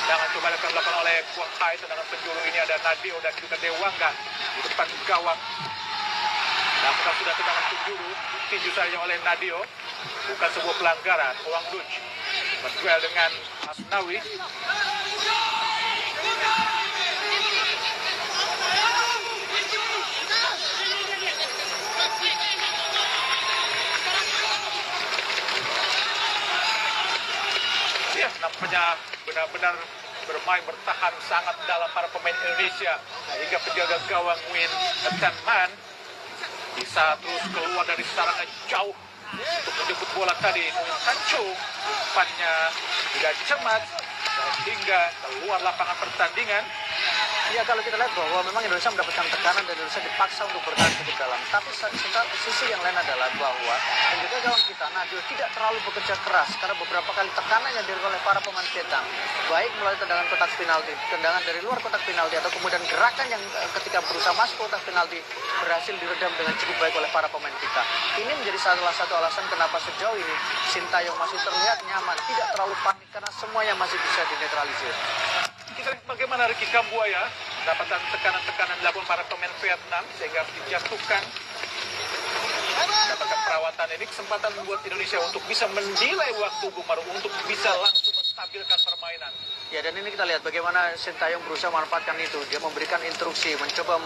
Tendangan coba dilakukan oleh Kuang Hai. Tendangan penjuru ini ada Nadio dan juga Dewangga di depan gawang. Lakukan sudah tendangan penjuru, tinju saja oleh Nadio. Bukan sebuah pelanggaran. Wang Duch berduel dengan Asnawi. Ya, nampaknya benar-benar bermain bertahan sangat dalam para pemain Indonesia hingga penjaga gawang Nguyen Tan Man bisa terus keluar dari sarangnya jauh untuk menjemput bola tadi. Nguyen Tancung umpannya tidak cermat hingga keluar lapangan pertandingan. Ya, kalau kita lihat bahwa memang Indonesia mendapatkan tekanan dan Indonesia dipaksa untuk bertahan cukup dalam. Tapi sisi yang lain adalah bahwa penjaga gawang kita Nadio tidak terlalu bekerja keras karena beberapa kali tekanan yang dilakukan oleh para pemain Vietnam, baik melalui tendangan kotak penalti, tendangan dari luar kotak penalti, atau kemudian gerakan yang ketika berusaha masuk kotak penalti berhasil diredam dengan cukup baik oleh para pemain kita. Ini menjadi salah satu alasan kenapa sejauh ini Sintayong masih terlihat nyaman, tidak terlalu panik karena semuanya masih bisa dinetralisir. Kita lihat bagaimana Ricky Kambuaya mendapatkan tekanan-tekanan dilakukan para pemain Vietnam sehingga dijatuhkan. Dapat mendapatkan perawatan. Ini kesempatan buat Indonesia untuk bisa mendelay waktu Bung Maru, untuk bisa langsung menstabilkan permainan. Ya, dan ini kita lihat bagaimana Sintayong berusaha memanfaatkan itu. Dia memberikan instruksi, mencoba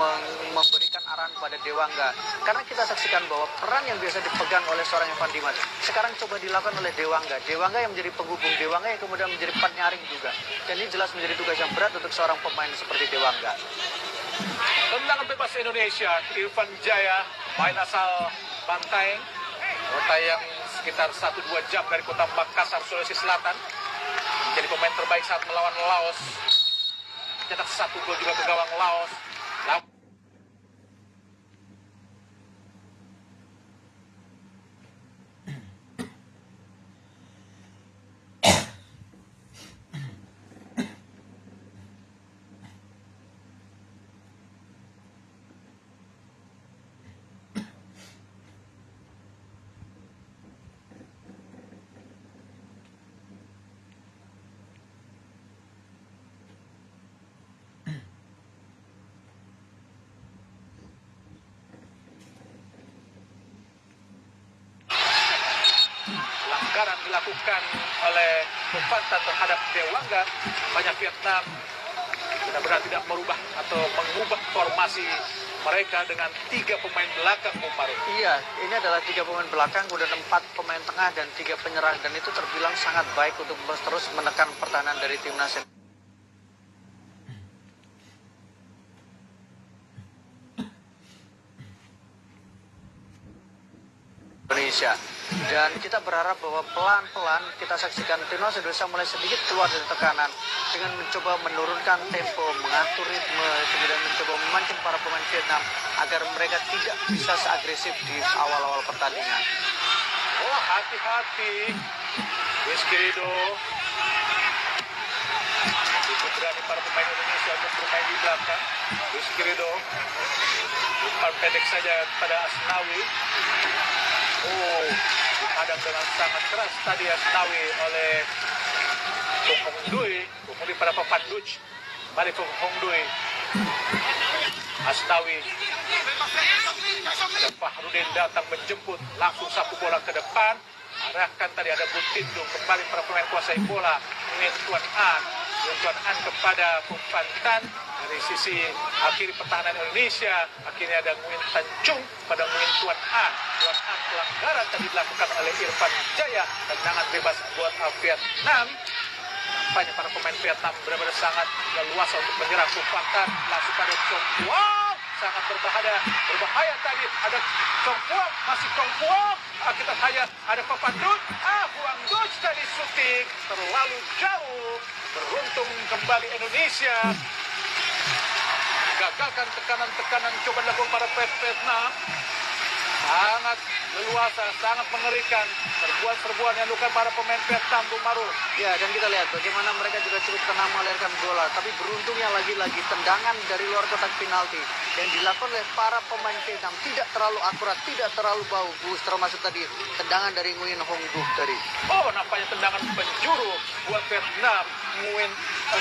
memberikan arahan pada Dewangga. Karena kita saksikan bahwa peran yang biasa dipegang oleh seorang Evan Dimas sekarang coba dilakukan oleh Dewangga. Dewangga yang menjadi penghubung, Dewangga yang kemudian menjadi penyaring juga. Dan ini jelas menjadi tugas yang berat untuk seorang pemain seperti Dewangga. Tendangan bebas Indonesia, Irfan Jaya, main asal Bantaeng, kota yang sekitar 1-2 jam dari kota Makassar, Sulawesi Selatan. Menjadi pemain terbaik saat melawan Laos. Cetak 1 gol juga ke gawang Laos. Pelanggaran dilakukan oleh Bufantan terhadap Dewangga. Banyak Vietnam benar-benar tidak merubah atau mengubah formasi mereka dengan 3 pemain belakang, Bung Maru. Iya, ini adalah 3 pemain belakang, kemudian 4 pemain tengah dan 3 penyerang. Dan itu terbilang sangat baik untuk terus menekan pertahanan dari timnas Indonesia. Dan kita berharap bahwa pelan-pelan kita saksikan timnas Indonesia mulai sedikit keluar dari tekanan dengan mencoba menurunkan tempo, mengatur ritme, kemudian mencoba memancing para pemain Vietnam agar mereka tidak bisa seagresif di awal-awal pertandingan. Oh, hati-hati. Rizky Ridho berani para pemain Indonesia untuk bermain di belakang. Rizky Ridho umpan pendek saja pada Asnawi. Oh, dihadang dengan sangat keras tadi Asnawi oleh Kung Hong Dui. Kemudian pada papan Duch, balik Kung Hong Dui. Asnawi. Dan Fahrudin datang menjemput, langsung sapu bola ke depan. Arahkan tadi ada Butindung, kembali para pemain kuasai bola. Nguyen Tuan An. Nguyen Tuan An kepada Bufantan. Dari sisi akhiri pertahanan Indonesia, akhirnya ada Nguyen Tan Chung pada Nguyen Tuan An. Tuan An pelanggaran tadi dilakukan oleh Irfan Jaya. Tendangan bebas buat Vietnam. Nampaknya para pemain Vietnam benar-benar sangat leluasa untuk menyerang Bufantan. Langsung pada Chong Puong. Sangat berbahaya tadi. Ada Chong Puong, masih Chong Puong. Kita lihat ada Papan Duch. Huang Duch tadi syuting terlalu jauh. Beruntung kembali Indonesia. Gagalkan tekanan-tekanan coba dilakukan para Vietnam. Sangat leluasa, sangat mengerikan serbuan-serbuan yang dilakukan para pemain Vietnam, Bung Maru. Ya, dan kita lihat bagaimana mereka juga cukup tenang melahirkan bola. Tapi beruntungnya lagi-lagi tendangan dari luar kotak penalti yang dilakukan oleh para pemain Vietnam tidak terlalu akurat, tidak terlalu bagus. Termasuk tadi tendangan dari Nguyen Hong Duc tadi. Oh, nampaknya tendangan penjuru buat Vietnam. Nguyen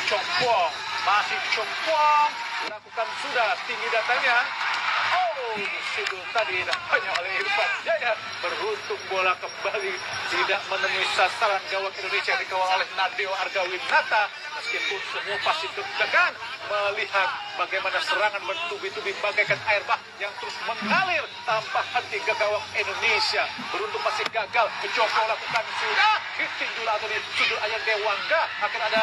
Chong Puong. Masih Chong Puong. Dilakukan sudah tinggi datanya. Oh, disudul tadi hanya oleh Irfan Jaya. Beruntung bola kembali tidak menemui sasaran gawang Indonesia yang dikawal oleh Nadeo Argawinata. Meskipun semua pasti deg-degan melihat bagaimana serangan bertubi-tubi bagaikan air bah yang terus mengalir tanpa henti ke gawang Indonesia. Beruntung masih gagal. Mencoba lakukan sudah ditinju atau disudul ayam Dewangga. Akan ada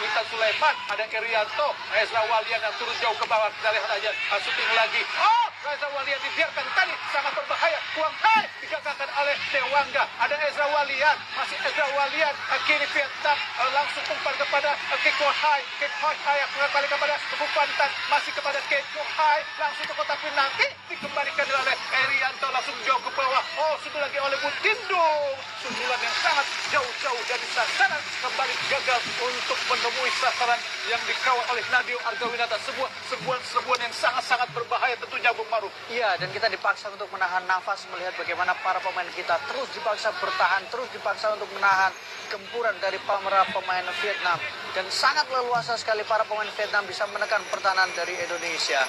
Witan Sulaiman, ada Irianto, Ezra Walian yang turun jauh ke bawah. Kita lihat aja syuting lagi. Oh, Ezra Walian dibiarkan tadi sangat berbahaya. Kuang Hai digagalkan oleh Dewangga. Ada Ezra Walian, masih Ezra Walian. Kini Vietnam langsung umpan kepada Keko Hai. Keko Hai yang kembali kepada Bufantan, masih kepada Keko Hai. Langsung ke kotak penalti dikembalikan oleh Irianto langsung jauh ke bawah. Oh, sudah lagi oleh Butindung. Sundulan yang sangat jauh-jauh dari sasaran kembali gagal untuk menemui sasaran yang dikawal oleh Nadeo Argawinata. Sebuah serbuan yang sangat-sangat berbahaya tentunya, Bung Maru. Iya, dan kita dipaksa untuk menahan nafas melihat bagaimana para pemain kita terus dipaksa bertahan, terus dipaksa untuk menahan gempuran dari para pemain Vietnam. Dan sangat leluasa sekali para pemain Vietnam bisa menekan pertahanan dari Indonesia.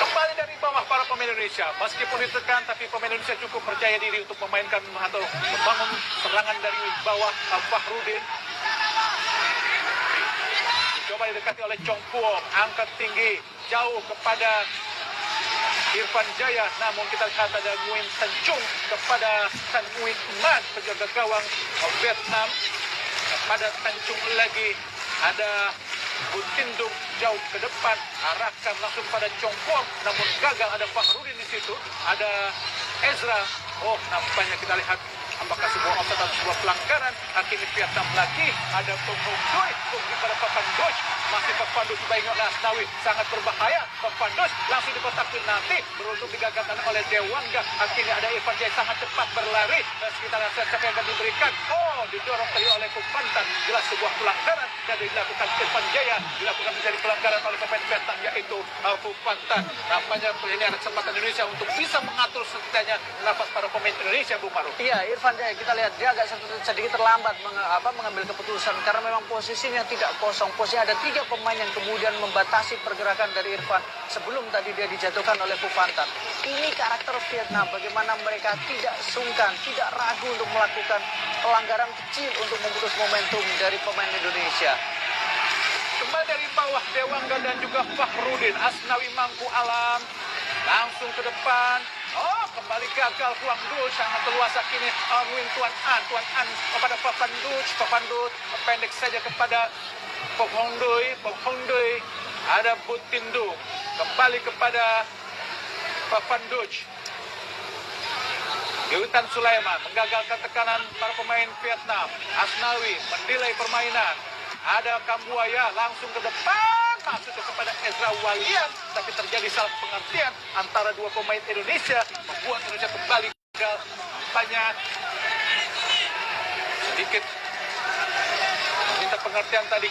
Kembali dari di bawah para pemain Indonesia. Meskipun ditekan, tapi pemain Indonesia cukup percaya diri untuk memainkan atau membangun serangan dari bawah. Fahrudin coba didekati oleh Chong Puong, angkat tinggi, jauh kepada Irfan Jaya, namun kita lihat ada Nguyen Thanh Trung kepada Tan Nguyen Man, penjaga gawang Vietnam. Kepada Thanh Trung lagi ada Butindung jauh ke depan, arahkan langsung pada Chong Puong, namun gagal. Ada Fahrudin di situ, ada Ezra. Oh, nampaknya kita lihat apakah sebuah offside atau sebuah pelanggaran. Akhirnya Vietnam lagi ada Penghubung kepada Papanduch, masih Papanduch Baingon Asnawi, sangat berbahaya. Papanduch langsung di kotak penalti, beruntung digagalkan oleh Dewangga. Akhirnya ada Irfan Jaya sangat cepat berlari, dan sekitar siapa yang akan diberikan. Oh, didorong tadi oleh Kupantan, jelas sebuah pelanggaran dan dilakukan Irfan Jaya, dilakukan menjadi pelanggaran oleh pemain Vietnam, yaitu Kupantan. Nampaknya ini ada kesempatan Indonesia untuk bisa mengatur setidaknya nafas para pemain Indonesia, Bung Maru. Iya, Irfan Jaya kita lihat dia agak sedikit terlambat mengambil keputusan karena memang posisinya tidak kosong. Posisinya ada 3 pemain yang kemudian membatasi pergerakan dari Irfan sebelum tadi dia dijatuhkan oleh Kupantan. Ini karakter Vietnam, bagaimana mereka tidak sungkan, tidak ragu untuk melakukan pelanggaran kecil untuk memutus momentum dari pemain Indonesia. Kembali dari bawah Dewangga dan juga Fahrudin. Asnawi Mangku Alam langsung ke depan. Oh, kembali gagal Huang Du, sangat leluasa kini Nguyen Tuan An kepada Papanduch pendek saja kepada Pok Hong Dui, ada Butindung kembali kepada Papanduch. Witan Sulaiman menggagalkan tekanan para pemain Vietnam. Asnawi mendelay permainan. Ada Kambuaya langsung ke depan, masuk kepada Ezra Walian, tapi terjadi salah pengertian antara 2 pemain Indonesia, membuat Indonesia kembali gagal. Banyak sedikit minta pengertian tadi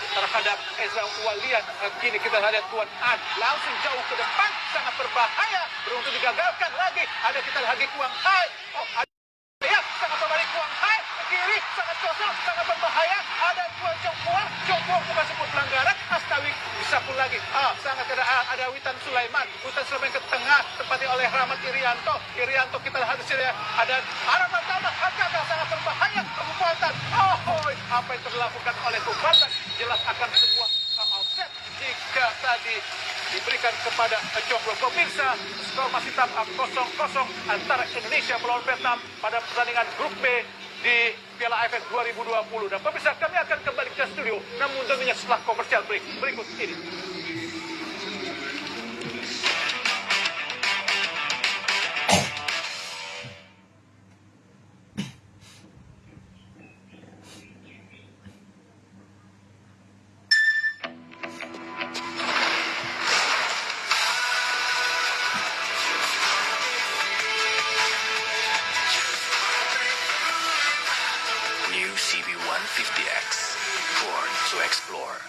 terhadap Ezra Walian. Kini kita lihat Tuan An langsung jauh ke depan, sangat berbahaya, beruntung digagalkan lagi. Ada kita lagi Kuang Hai. Oh, ya, sangat berbalik Kuang Hai ke kiri, sangat kosong, sangat berbahaya. Ada Chong Puong bukan sebut pelanggaran. Asnawi bisa pun lagi. Sangat ada Witan Sulaiman ke tengah, tepatnya oleh Rahmat Irianto kita lihat di sini ada Rahmat gagal, sangat berbahaya Kupantan. Apa yang terlakukan oleh Kupantan jelas akan sebuah offset jika tadi diberikan kepada Chong Puong. Pemirsa, skor masih tetap 0-0 antara Indonesia melawan Vietnam pada pertandingan grup B di Piala AFF 2020. Dan pemirsa, kami akan kembali ke studio, namun tentunya setelah komersial berikut ini. New CB150X, born to explore.